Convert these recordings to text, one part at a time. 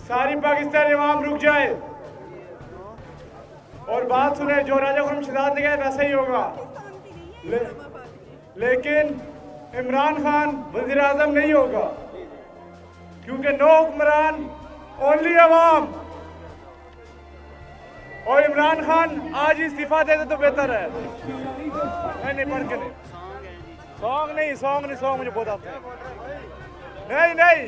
सारी पाकिस्तानी अवाम रुक जाए और बात सुने। जो राजा खुर्रम शहजाद ने कहा वैसा ही होगा, लेकिन इमरान खान वजीर आजम नहीं होगा, क्योंकि नो हुक्मरान ओनली अवाम। और इमरान खान आज इस्तीफा दे दे तो बेहतर है। नहीं पढ़ के नहीं, सॉन्ग मुझे बहुत आता है। नहीं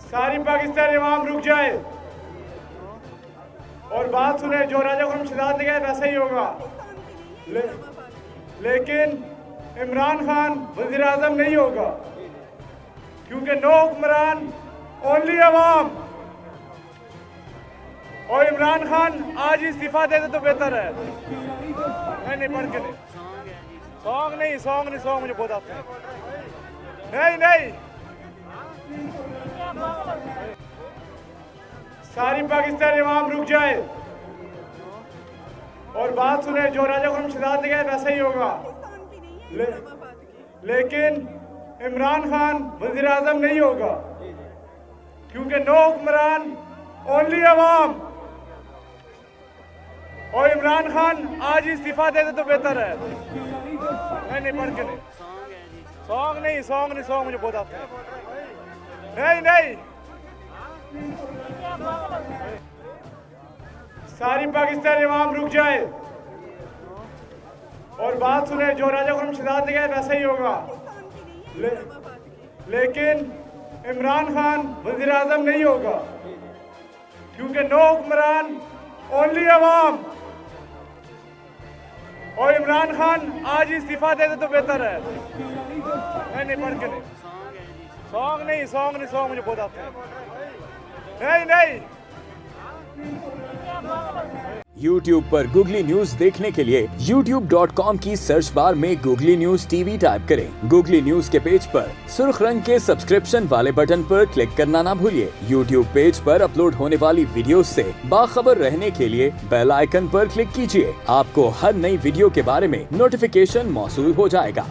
सारी पाकिस्तानी अवाम रुक जाए और बात सुने। जो राजा खुर्रम शहजाद ने कहा वैसा ही होगा, लेकिन इमरान खान वजीर आजम नहीं होगा, क्योंकि नो हुक्मरान ओनली अवाम। और इमरान खान आज इस्तीफा दे दे तो बेहतर है। नहीं पढ़ के नहीं, सॉन्ग मुझे बहुत आता है। नहीं सारी पाकिस्तानी अवाम रुक जाए और बात सुने। जो राजा खुर्रम शहजाद ने कहा वैसा ही होगा, लेकिन इमरान खान वजीर आजम नहीं होगा, क्योंकि नो हुक्मरान ओनली अवाम। और इमरान खान आज इस्तीफा दे दे तो बेहतर है। नहीं पढ़ के नहीं, सॉन्ग मुझे बहुत आता है। नहीं सारी पाकिस्तानी अवाम रुक जाए और बात सुने। जो राजा खुर्रम शहजाद ने कहा वैसा ही होगा, लेकिन इमरान खान वजीर आजम नहीं होगा, क्योंकि नो हुक्मरान ओनली अवाम। और इमरान खान आज इस्तीफा दे दे तो बेहतर है। नहीं पढ़ के नहीं, सॉन्ग मुझे बहुत आता है। नहीं YouTube पर Google न्यूज देखने के लिए youtube.com की सर्च बार में Google न्यूज टीवी टाइप करें। Google न्यूज के पेज पर सुर्ख रंग के सब्सक्रिप्शन वाले बटन पर क्लिक करना ना भूलिए। YouTube पेज पर अपलोड होने वाली वीडियोस से बाखबर रहने के लिए बेल आइकन पर क्लिक कीजिए। आपको हर नई वीडियो के बारे में नोटिफिकेशन मौसूल हो जाएगा।